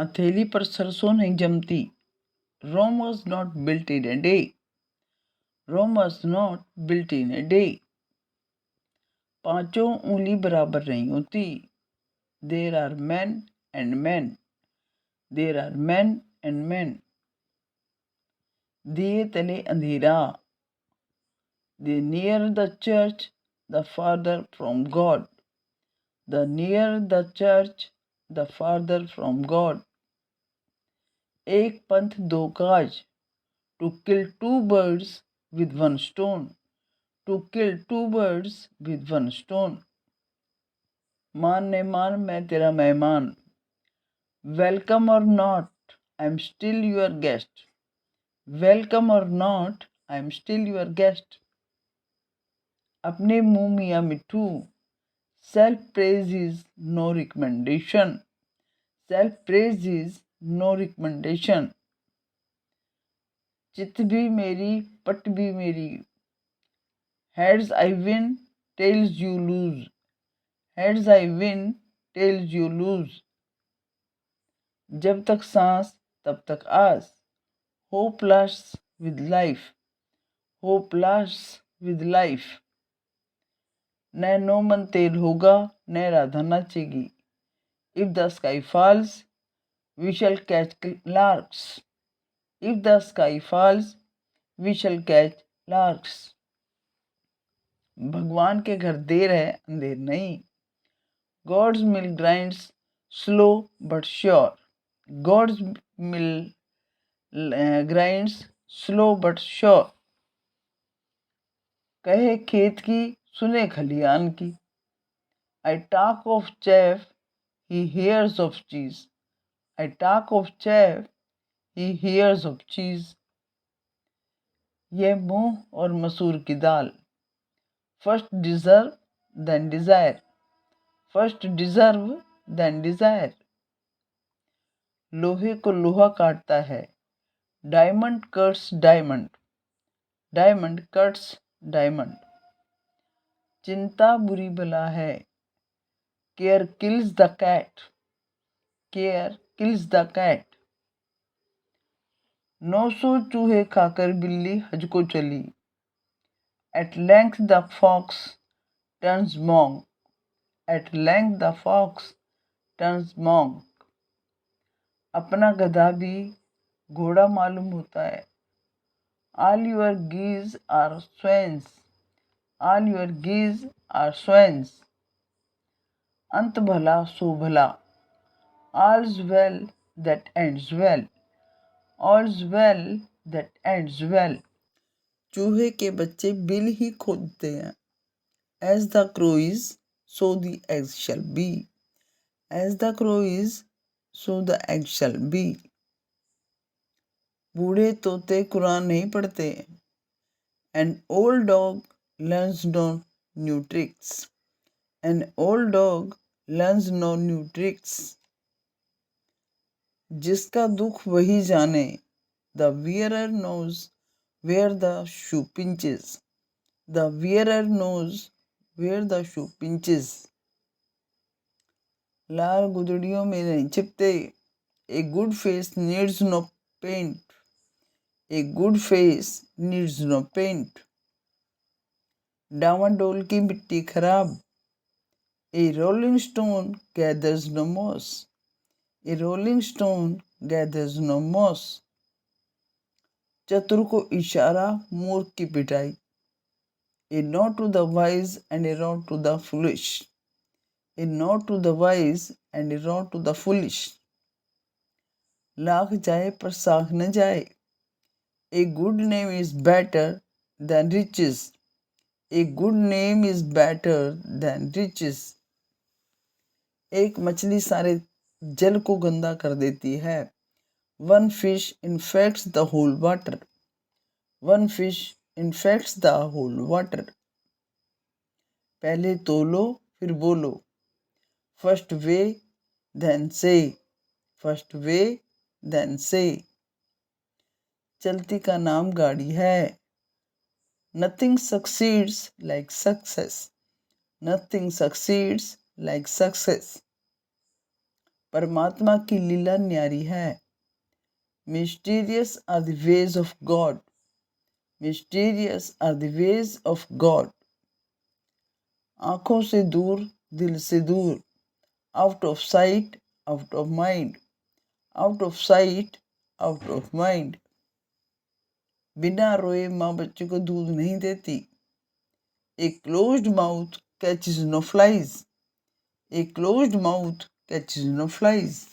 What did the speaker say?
हथेली पर सरसों नहीं जमती। Rome was not built in a day. Rome was not built in a day. पांचों उंगली बराबर नहीं होती। There are men and men. There are men and men. दिए तले अंधेरा। The nearer the church, the farther from God. The nearer the church, the farther from God. एक पंथ दो काज। To kill two birds with one stone. To kill two birds with one stone. मान ने मान मैं तेरा मेहमान। Welcome or not, I'm still your guest. Welcome or not, I'm still your guest. अपने मुंह मियाँ मिठू। Self praise is no recommendation. Self praise is no recommendation. चित भी मेरी पट भी मेरी। Heads I win, tails you lose. Heads I win, tails you lose. जब तक सांस तब तक आस। Hope lasts with life. Hope lasts with life. न नो मन तेल होगा न Radha नाचेगी। If the sky falls, we shall catch larks. If the sky falls, we shall catch larks. भगवान के घर देर है अंधेर नहीं। God's mill grinds slow but sure. God's mill grinds slow but sure. कहे खेत की सुने खलियान की। I talk of chaff, he hears of cheese. I talk of chaff, he hears of cheese. यह मूंग और मसूर की दाल। First deserve, then desire. First deserve, then desire. लोहे को लोहा काटता है। Diamond cuts diamond. Diamond cuts diamond. चिंता बुरी बला है। Care kills the cat. Care kills the cat. 900 चूहे खाकर बिल्ली हज को चली। At length the fox turns monk. At length the fox turns monk. अपना गधा भी घोड़ा मालूम होता है। All your geese are swans. All your geese are swans. अंत भला सो भला। All's well that ends well. All's well that ends well. चूहे के बच्चे बिल ही खोदते हैं। As the crow is, so the eggs shall be. As the crow is, so the eggs shall be. बूढ़े तोते कुरान नहीं पढ़ते। An old dog learns no new tricks. An old dog learns no new tricks. जिसका दुख वही जाने। The wearer knows where the shoe pinches. The wearer knows where the shoe pinches. लाल गुदड़ियों में नहीं छिपते। A good face needs no paint. A good face needs no paint. डामाडोल की मिट्टी खराब। A rolling stone gathers no moss. A rolling stone gathers no moss. चतुर को इशारा मूर्ख की पिटाई। A nod to the wise and a rod to the foolish. A nod to the wise and a rod to the foolish. Lakh जाए पर साख न जाए। A good name is better than riches. A good name is better than riches. एक मछली सारे जल को गंदा कर देती है। One fish infects the whole water. One fish infects the whole water. पहले तोलो फिर बोलो। First weigh, then say. First weigh, then say. चलती का नाम गाड़ी है। Nothing succeeds like success. Nothing succeeds like success. परमात्मा की लीला न्यारी है। Mysterious are the ways of God. Mysterious are the ways of God. आंखों से दूर, दिल से दूर, out of sight, out of mind, out of sight, out of mind. बिना रोए माँ बच्चे को दूध नहीं देती। A closed mouth catches no flies. A closed mouth catches no flies.